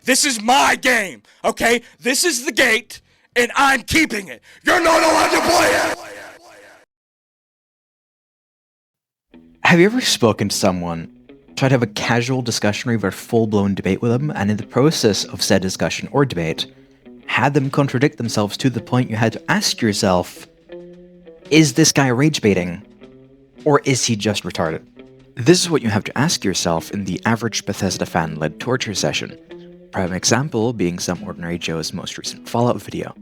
This is my game, okay? This is the gate, and I'm keeping it. You're not allowed to play it! Have you ever spoken to someone, tried to have a casual discussion or even a full-blown debate with them, and in the process of said discussion or debate, had them contradict themselves to the point you had to ask yourself, is this guy rage baiting? Or is he just retarded? This is what you have to ask yourself in the average Bethesda fan-led torture session. Prime example being some ordinary Joe's most recent Fallout video.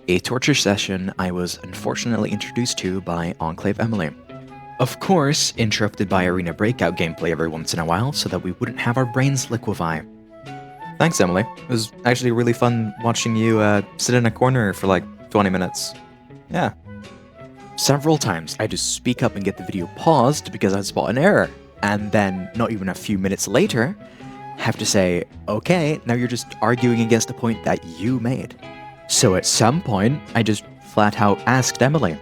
A torture session I was unfortunately introduced to by Enclave Emily. Of course, interrupted by Arena Breakout gameplay every once in a while so that we wouldn't have our brains liquefy. Thanks, Emily. It was actually really fun watching you sit in a corner for like 20 minutes. Yeah. Several times I just speak up and get the video paused because I spot an error, and then not even a few minutes later, have to say, okay, now you're just arguing against the point that you made. So at some point, I just flat out asked Emily,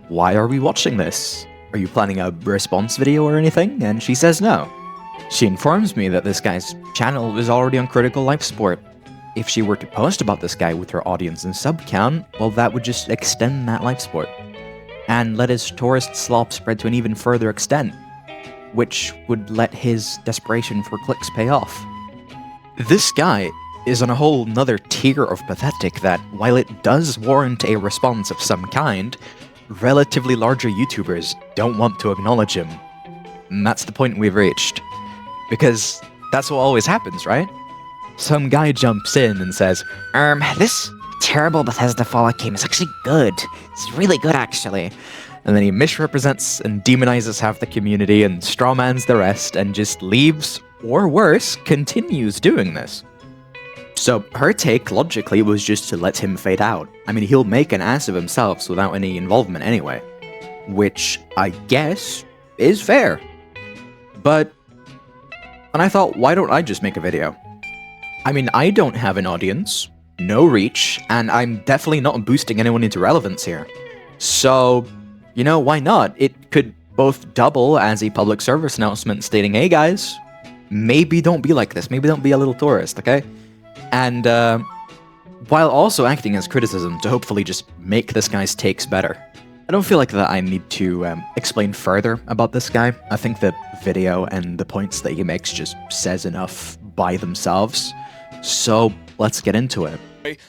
why are we watching this? Are you planning a response video or anything? And she says no. She informs me that this guy's channel is already on Critical Life Support. If she were to post about this guy with her audience and sub count, well, that would just extend that life support. And let his tourist slop spread to an even further extent, which would let his desperation for clicks pay off. This guy is on a whole nother tier of pathetic that, while it does warrant a response of some kind, relatively larger YouTubers don't want to acknowledge him. And that's the point we've reached. Because that's what always happens, right? Some guy jumps in and says, this terrible Bethesda Fallout game is actually good. It's really good, actually. And then he misrepresents and demonizes half the community and strawmans the rest and just leaves, or worse, continues doing this. So her take, logically, was just to let him fade out. I mean, he'll make an ass of himself without any involvement anyway. Which, I guess, is fair. But... and I thought, why don't I just make a video? I mean, I don't have an audience, no reach, and I'm definitely not boosting anyone into relevance here. So, you know, why not? It could both double as a public service announcement stating, hey guys, maybe don't be like this, maybe don't be a little tourist, okay? And, while also acting as criticism to hopefully just make this guy's takes better. I don't feel like that I need to explain further about this guy. I think the video and the points that he makes just says enough by themselves. So, let's get into it.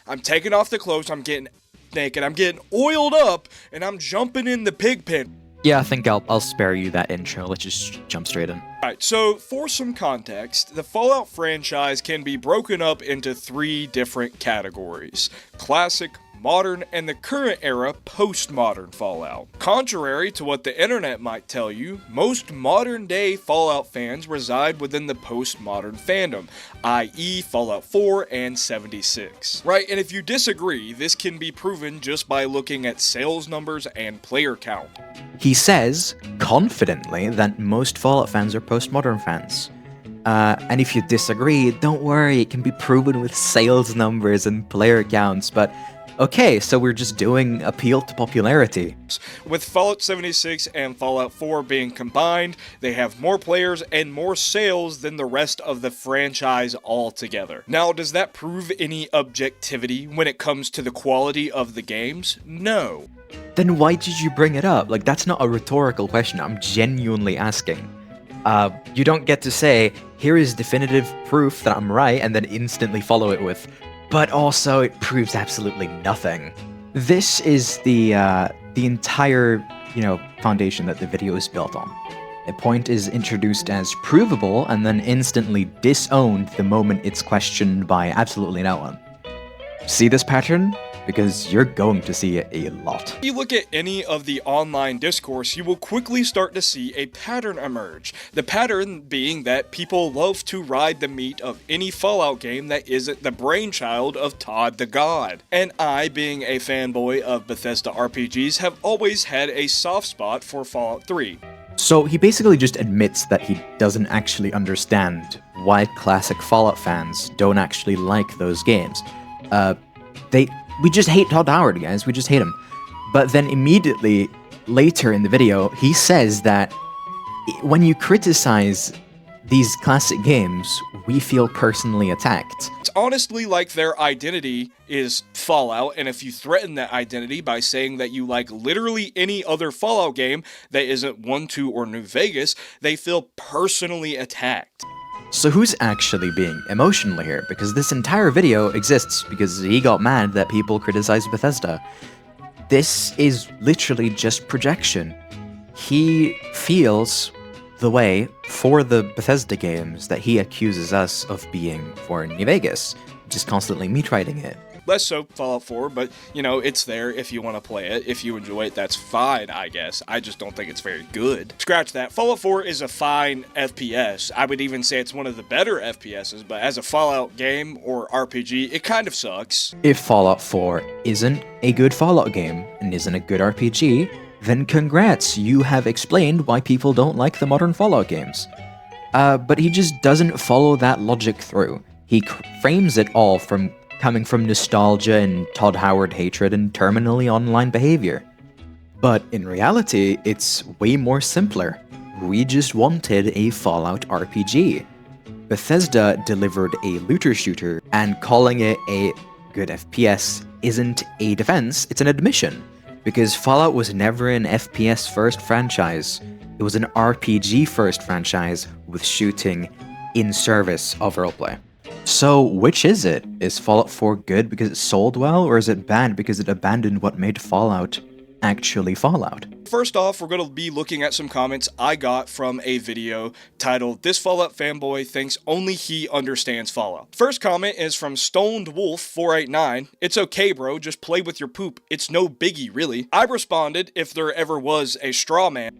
I'm taking off the clothes, I'm getting naked, I'm getting oiled up, and I'm jumping in the pig pen. Yeah, I think I'll spare you that intro. Let's just jump straight in. Alright, so for some context, the Fallout franchise can be broken up into 3 different categories: classic, modern, and the current era postmodern Fallout. Contrary to what the internet might tell you, most modern day Fallout fans reside within the postmodern fandom, i.e. Fallout 4 and 76. Right, and if you disagree, this can be proven just by looking at sales numbers and player count. He says, confidently, that most Fallout fans are postmodern fans. And if you disagree, don't worry, it can be proven with sales numbers and player counts, but okay, so we're just doing appeal to popularity. With Fallout 76 and Fallout 4 being combined, they have more players and more sales than the rest of the franchise altogether. Now, does that prove any objectivity when it comes to the quality of the games? No. Then why did you bring it up? Like, that's not a rhetorical question, I'm genuinely asking. You don't get to say, here is definitive proof that I'm right, and then instantly follow it with, but also it proves absolutely nothing. This is the entire, foundation that the video is built on. A point is introduced as provable and then instantly disowned the moment it's questioned by absolutely no one. See this pattern? Because you're going to see it a lot. If you look at any of the online discourse, you will quickly start to see a pattern emerge. The pattern being that people love to ride the meat of any Fallout game that isn't the brainchild of Todd the God. And I, being a fanboy of Bethesda RPGs, have always had a soft spot for Fallout 3. So he basically just admits that he doesn't actually understand why classic Fallout fans don't actually like those games. We just hate Todd Howard, guys. We just hate him. But then immediately later in the video, he says that when you criticize these classic games, we feel personally attacked. It's honestly like their identity is Fallout, and if you threaten that identity by saying that you like literally any other Fallout game that isn't 1, 2, or New Vegas, they feel personally attacked. So who's actually being emotional here? Because this entire video exists because he got mad that people criticized Bethesda. This is literally just projection. He feels the way for the Bethesda games that he accuses us of being for New Vegas, just constantly me-triding it. Less so Fallout 4, but, you know, it's there if you want to play it. If you enjoy it, that's fine, I guess. I just don't think it's very good. Scratch that. Fallout 4 is a fine FPS. I would even say it's one of the better FPSs, but as a Fallout game or RPG, it kind of sucks. If Fallout 4 isn't a good Fallout game and isn't a good RPG, then congrats, you have explained why people don't like the modern Fallout games. But he just doesn't follow that logic through. He frames it all from coming from nostalgia and Todd Howard hatred and terminally online behavior. But in reality, it's way more simpler. We just wanted a Fallout RPG. Bethesda delivered a looter shooter, and calling it a good FPS isn't a defense, it's an admission. Because Fallout was never an FPS first franchise. It was an RPG first franchise with shooting in service of roleplay. So, which is it? Is Fallout 4 good because it sold well, or is it bad because it abandoned what made Fallout actually Fallout? First off, we're going to be looking at some comments I got from a video titled, "This Fallout Fanboy Thinks Only He Understands Fallout." First comment is from Stoned Wolf 489. "It's okay, bro, just play with your poop. It's no biggie, really." I responded, if there ever was a straw man.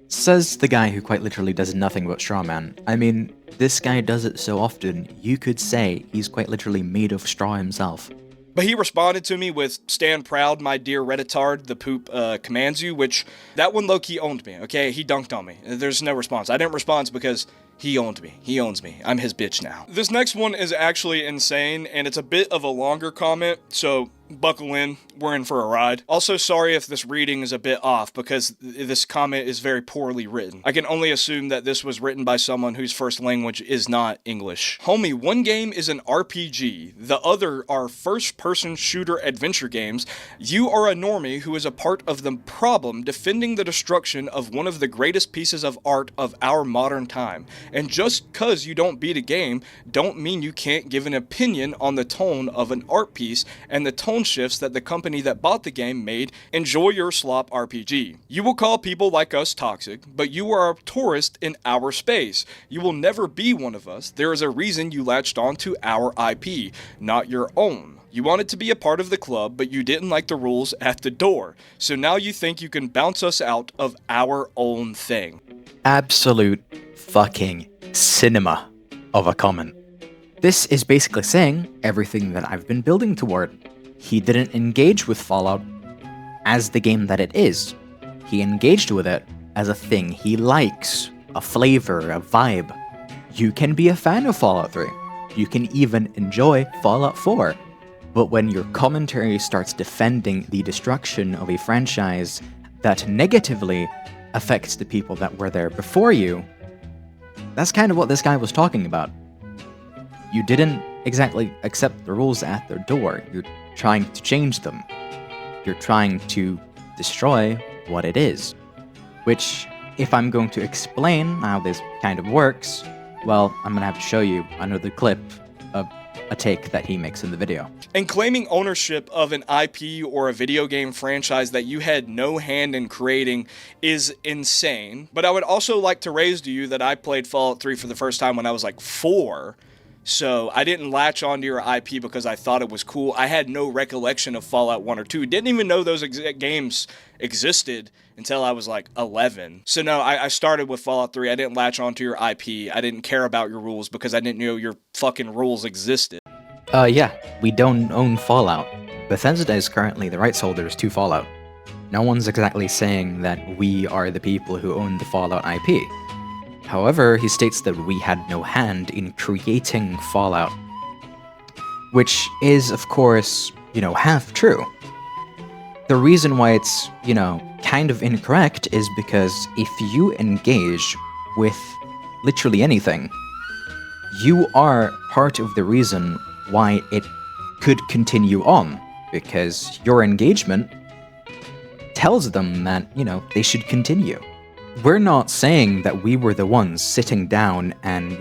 Says the guy who quite literally does nothing but straw man. I mean, this guy does it so often, you could say he's quite literally made of straw himself. But he responded to me with, "Stand proud, my dear Redditard, the poop commands you," which, that one low-key owned me, okay? He dunked on me. There's no response. I didn't respond because he owned me. He owns me. I'm his bitch now. This next one is actually insane, and it's a bit of a longer comment, so buckle in. We're in for a ride. Also, sorry if this reading is a bit off, because this comment is very poorly written. I can only assume that this was written by someone whose first language is not English. "Homie, one game is an RPG, the other are first-person shooter adventure games. You are a normie who is a part of the problem defending the destruction of one of the greatest pieces of art of our modern time. And just cause you don't beat a game, don't mean you can't give an opinion on the tone of an art piece and the tone shifts that the company that bought the game made. Enjoy your slop RPG. You will call people like us toxic, but you are a tourist in our space. You will never be one of us. There is a reason you latched on to our IP, not your own. You wanted to be a part of the club, but you didn't like the rules at the door. So now you think you can bounce us out of our own thing." Absolute fucking cinema of a comment. This is basically saying everything that I've been building toward. He didn't engage with Fallout as the game that it is. He engaged with it as a thing he likes, a flavor, a vibe. You can be a fan of Fallout 3. You can even enjoy Fallout 4. But when your commentary starts defending the destruction of a franchise that negatively affects the people that were there before you, that's kind of what this guy was talking about. You didn't exactly accept the rules at their door. You're trying to change them. You're trying to destroy what it is. Which, if I'm going to explain how this kind of works, well, I'm gonna have to show you another clip of a take that he makes in the video. And claiming ownership of an IP or a video game franchise that you had no hand in creating is insane. But I would also like to raise to you that I played Fallout 3 for the first time when I was like 4. So I didn't latch onto your IP because I thought it was cool. I had no recollection of Fallout 1 or 2. Didn't even know those games existed until I was like 11. So no, I started with Fallout 3. I didn't latch onto your IP. I didn't care about your rules because I didn't know your fucking rules existed. Yeah, we don't own Fallout. Bethesda is currently the rights holders to Fallout. No one's exactly saying that we are the people who own the Fallout IP. However, he states that we had no hand in creating Fallout. Which is, of course, half true. The reason why it's, kind of incorrect is because if you engage with literally anything, you are part of the reason why it could continue on, because your engagement tells them that, they should continue. We're not saying that we were the ones sitting down and,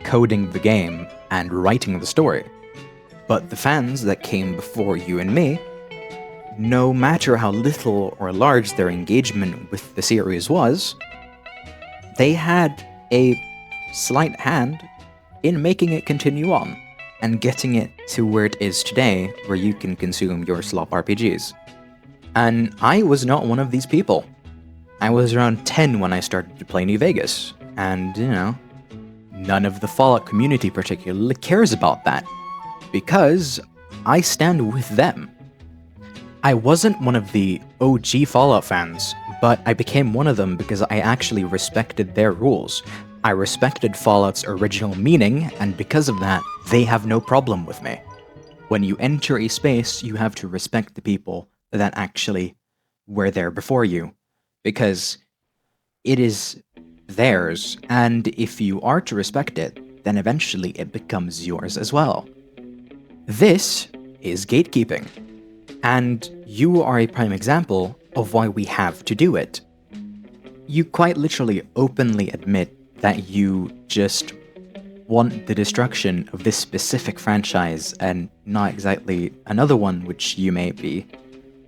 coding the game and writing the story. But the fans that came before you and me, no matter how little or large their engagement with the series was, they had a slight hand in making it continue on and getting it to where it is today, where you can consume your slop RPGs. And I was not one of these people. I was around 10 when I started to play New Vegas, and, none of the Fallout community particularly cares about that, because I stand with them. I wasn't one of the OG Fallout fans, but I became one of them because I actually respected their rules. I respected Fallout's original meaning, and because of that, they have no problem with me. When you enter a space, you have to respect the people that actually were there before you, because it is theirs, and if you are to respect it, then eventually it becomes yours as well. This is gatekeeping, and you are a prime example of why we have to do it. You quite literally openly admit that you just want the destruction of this specific franchise and not exactly another one which you may be,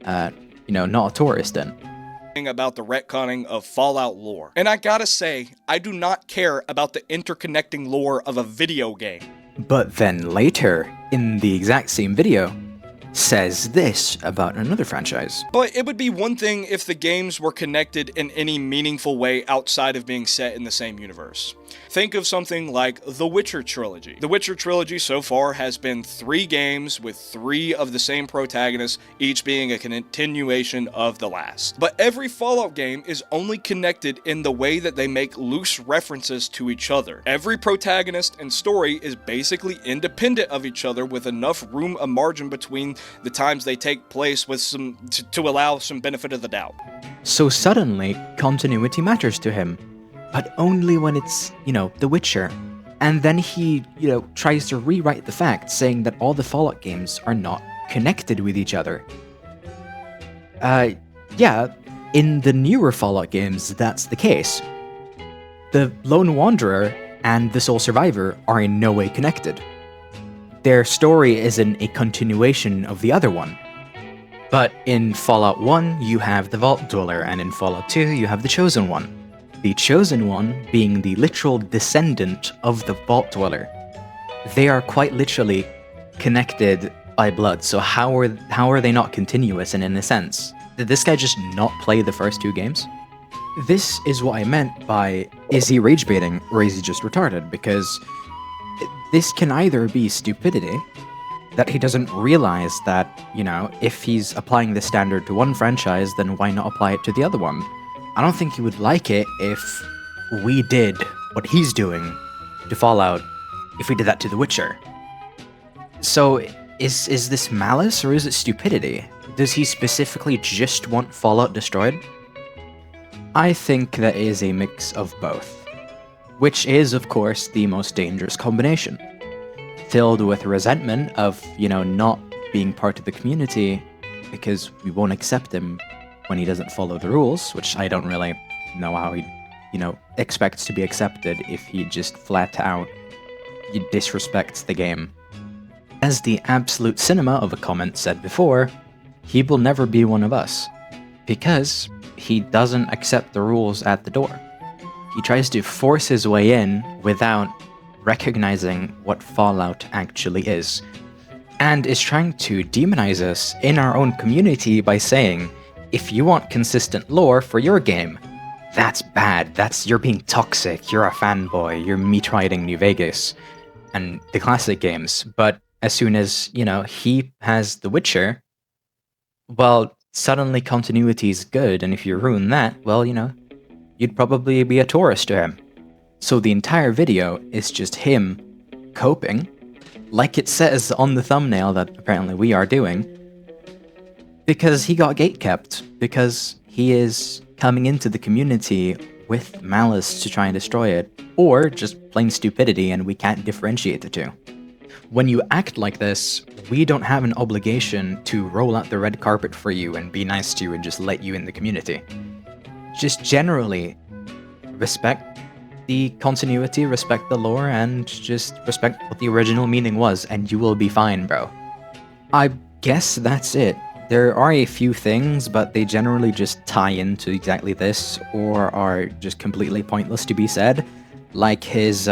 not a tourist in. About the retconning of Fallout lore. And I gotta say, I do not care about the interconnecting lore of a video game. But then later, in the exact same video, says this about another franchise. But it would be one thing if the games were connected in any meaningful way outside of being set in the same universe. Think of something like The Witcher trilogy. The Witcher trilogy so far has been 3 games with 3 of the same protagonists, each being a continuation of the last. But every Fallout game is only connected in the way that they make loose references to each other. Every protagonist and story is basically independent of each other, with enough room and margin between the times they take place with to allow some benefit of the doubt. So suddenly, continuity matters to him. But only when it's, The Witcher. And then he, tries to rewrite the facts, saying that all the Fallout games are not connected with each other. Yeah, in the newer Fallout games, that's the case. The Lone Wanderer and the Sole Survivor are in no way connected. Their story isn't a continuation of the other one. But in Fallout 1, you have the Vault Dweller, and in Fallout 2, you have the Chosen One. The Chosen One being the literal descendant of the Vault Dweller. They are quite literally connected by blood, so how are they not continuous? And in a sense, did this guy just not play the first 2 games? This is what I meant by, is he rage baiting or is he just retarded? Because this can either be stupidity, that he doesn't realize that, if he's applying the standard to one franchise, then why not apply it to the other one? I don't think he would like it if we did what he's doing to Fallout, if we did that to The Witcher. So, is this malice or is it stupidity? Does he specifically just want Fallout destroyed? I think that is a mix of both, which is, of course, the most dangerous combination. Filled with resentment of, not being part of the community because we won't accept him when he doesn't follow the rules, which I don't really know how he, expects to be accepted if he just flat out disrespects the game. As the absolute cinema of a comment said before, he will never be one of us, because he doesn't accept the rules at the door. He tries to force his way in without recognizing what Fallout actually is, and is trying to demonize us in our own community by saying, if you want consistent lore for your game, that's bad, you're being toxic, you're a fanboy, you're meat-riding New Vegas, and the classic games. But as soon as, he has The Witcher, well, suddenly continuity is good, and if you ruin that, well, you'd probably be a tourist to him. So the entire video is just him coping, like it says on the thumbnail that apparently we are doing, because he got gatekept, because he is coming into the community with malice to try and destroy it, or just plain stupidity and we can't differentiate the two. When you act like this, we don't have an obligation to roll out the red carpet for you and be nice to you and just let you in the community. Just generally, respect the continuity, respect the lore, and just respect what the original meaning was, and you will be fine, bro. I guess that's it. There are a few things, but they generally just tie into exactly this, or are just completely pointless to be said. Like his,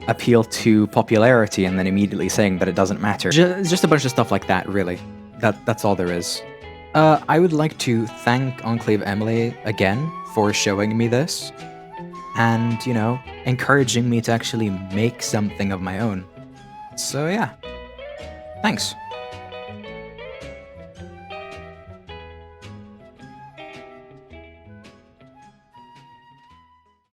appeal to popularity and then immediately saying that it doesn't matter. Just a bunch of stuff like that, really. That's all there is. I would like to thank Enclave Emily again for showing me this, and, encouraging me to actually make something of my own. So yeah, thanks.